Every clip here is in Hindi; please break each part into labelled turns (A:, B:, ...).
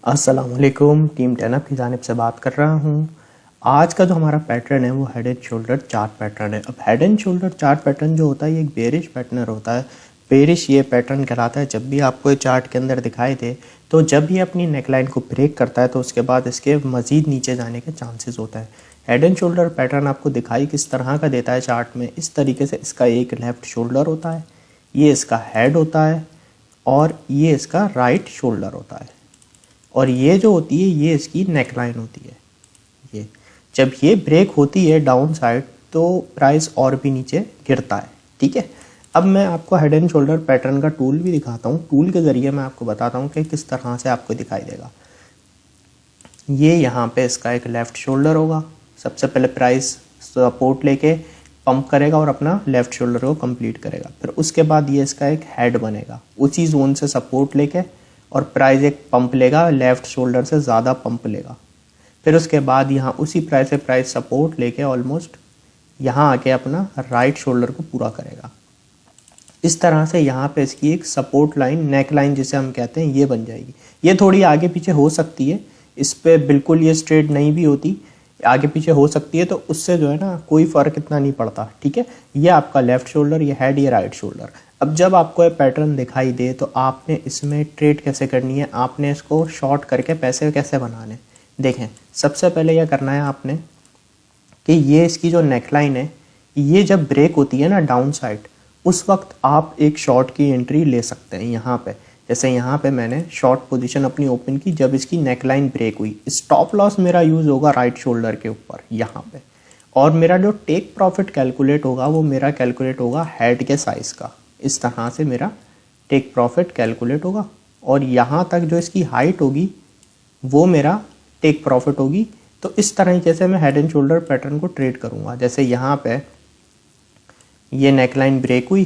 A: अस्सलाम वालेकुम, टीम 10 की जानिब से बात कर रहा हूँ। आज का जो हमारा पैटर्न है वो head and shoulder chart pattern है। अब head and shoulder chart pattern जो होता है ये एक बेरिश पैटर्न होता है। बेरिश ये पैटर्न कहलाता है। जब भी आपको चार्ट के अंदर दिखाई दे तो जब ये अपनी नेकलाइन को ब्रेक करता है तो उसके बाद इसके मज़ीद नीचे जाने के चांसेस होता है। हेड एंड शोल्डर पैटर्न आपको दिखाई किस तरह का देता है चार्ट में, इस तरीके से इसका एक लेफ़्ट शोल्डर होता है, ये इसका हेड होता है और ये इसका राइट शोल्डर होता है। और ये जो होती है ये इसकी नेकलाइन होती है। ये जब ये ब्रेक होती है डाउन साइड तो प्राइस और भी नीचे गिरता है। ठीक है, अब मैं आपको हेड एंड शोल्डर पैटर्न का टूल भी दिखाता हूँ। टूल के ज़रिए मैं आपको बताता हूँ कि किस तरह से आपको दिखाई देगा। ये यहाँ पे इसका एक लेफ़्ट शोल्डर होगा। सबसे पहले प्राइस सपोर्ट लेके पंप करेगा और अपना लेफ़्ट शोल्डर को कंप्लीट करेगा। फिर उसके बाद ये इसका एक हेड बनेगा, उसी जोन से सपोर्ट लेके और प्राइस एक पंप लेगा, लेफ़्ट शोल्डर से ज़्यादा पंप लेगा। फिर उसके बाद यहाँ उसी प्राइस से प्राइस सपोर्ट लेके ऑलमोस्ट यहाँ आके अपना राइट शोल्डर को पूरा करेगा। इस तरह से यहाँ पे इसकी एक सपोर्ट लाइन, नेक लाइन जिसे हम कहते हैं, ये बन जाएगी। ये थोड़ी आगे पीछे हो सकती है, इस पर बिल्कुल ये स्ट्रेट नहीं भी होती, आगे पीछे हो सकती है, तो उससे जो है ना कोई फ़र्क इतना नहीं पड़ता। ठीक है, ये आपका लेफ़्ट शोल्डर, ये हेड, ये राइट शोल्डर। अब जब आपको ये पैटर्न दिखाई दे तो आपने इसमें ट्रेड कैसे करनी है, आपने इसको शॉर्ट करके पैसे कैसे बनाने। देखें, सबसे पहले यह करना है आपने कि ये इसकी जो नेकलाइन है ये जब ब्रेक होती है ना डाउन साइड, उस वक्त आप एक शॉर्ट की एंट्री ले सकते हैं। यहाँ पे जैसे यहाँ पे मैंने शॉर्ट पोजीशन अपनी ओपन की जब इसकी नेकलाइन ब्रेक हुई। स्टॉप लॉस मेरा यूज़ होगा राइट शोल्डर के ऊपर यहाँ पे, और मेरा जो टेक प्रॉफिट कैलकुलेट होगा वो मेरा कैलकुलेट होगा हेड के साइज़ का। इस तरह से मेरा टेक प्रॉफिट कैलकुलेट होगा और यहाँ तक जो इसकी हाइट होगी वो मेरा टेक प्रॉफिट होगी। तो इस तरीके से मैं हेड एंड शोल्डर पैटर्न को ट्रेड करूँगा। जैसे यहाँ पे ये नेकलाइन ब्रेक हुई,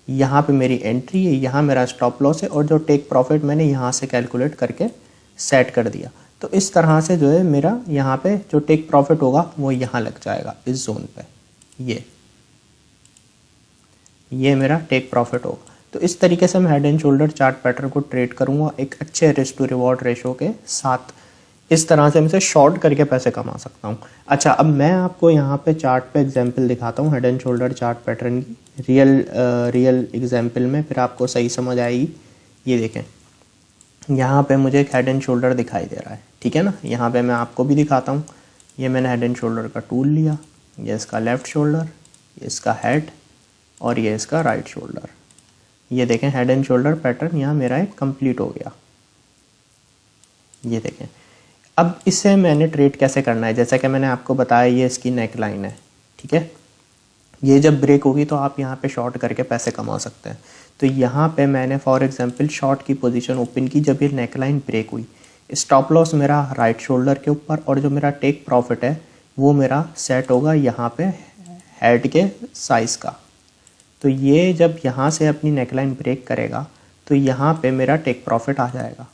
A: यहाँ पे मेरी एंट्री है, यहाँ मेरा स्टॉप लॉस है और जो टेक प्रॉफिट मैंने यहाँ से कैलकुलेट करके सेट कर दिया। तो इस तरह से जो है मेरा यहाँ पे जो टेक प्रॉफिट होगा वो यहाँ लग जाएगा इस जोन पे। ये मेरा टेक प्रॉफिट होगा। तो इस तरीके से मैं head and shoulder chart pattern को ट्रेड करूँगा एक अच्छे रिस्क टू रिवॉर्ड रेशो के साथ। इस तरह से मैं इसे शॉर्ट करके पैसे कमा सकता हूँ। अच्छा, अब मैं आपको यहाँ पे चार्ट पे एग्जांपल दिखाता हूँ head and shoulder chart pattern की रियल एग्जांपल में, फिर आपको सही समझ आएगी। ये देखें, यहाँ पे मुझे एक हेड एंड शोल्डर दिखाई दे रहा है। ठीक है ना, यहाँ पे मैं आपको भी दिखाता हूँ। ये मैंने हेड एंड शोल्डर का टूल लिया, ये इसका लेफ़्ट शोल्डर, ये इसका हेड और ये इसका राइट शोल्डर। ये देखें हेड एंड शोल्डर पैटर्न यहाँ मेरा एक कंप्लीट हो गया। ये देखें, अब इससे मैंने ट्रेड कैसे करना है, जैसा कि मैंने आपको बताया ये इसकी नेक लाइन है। ठीक है, ये जब ब्रेक होगी तो आप यहाँ पे शॉर्ट करके पैसे कमा सकते हैं। तो यहाँ पे मैंने फॉर एग्जांपल शॉर्ट की पोजीशन ओपन की जब ये नेक लाइन ब्रेक हुई। स्टॉप लॉस मेरा राइट शोल्डर के ऊपर और जो मेरा टेक प्रॉफिट है वो मेरा सेट होगा यहाँ पे हेड के साइज़ का। तो ये जब यहाँ से अपनी नेकलाइन ब्रेक करेगा तो यहाँ पे मेरा टेक प्रॉफिट आ जाएगा।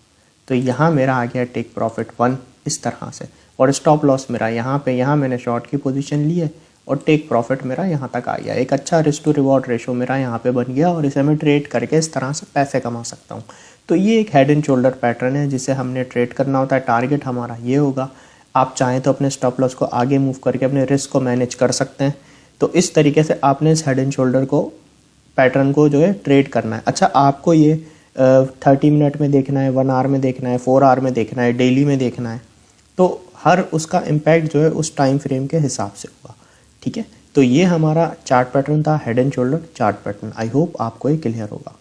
A: तो यहाँ मेरा आ गया टेक प्रॉफिट 1 इस तरह से, और स्टॉप लॉस मेरा यहाँ मैंने शॉर्ट की पोजीशन ली है और टेक प्रॉफिट मेरा यहाँ तक आ गया। एक अच्छा रिस्क टू रिवॉर्ड रेशो मेरा यहाँ पे बन गया और इसे मैं ट्रेड करके इस तरह से पैसे कमा सकता हूँ। तो ये एक हेड एंड शोल्डर पैटर्न है जिसे हमने ट्रेड करना होता है। टारगेट हमारा ये होगा। आप चाहें तो अपने स्टॉप लॉस को आगे मूव करके अपने रिस्क को मैनेज कर सकते हैं। तो इस तरीके से आपने इस हेड एंड शोल्डर को पैटर्न को जो है ट्रेड करना है। अच्छा, आपको ये 30 मिनट में देखना है, 1 आवर में देखना है, 4 आवर में देखना है, डेली में देखना है, तो हर उसका इम्पैक्ट जो है उस टाइम फ्रेम के हिसाब से होगा। ठीक है, तो ये हमारा चार्ट पैटर्न था, head and shoulder chart pattern. I hope आपको ये क्लियर होगा।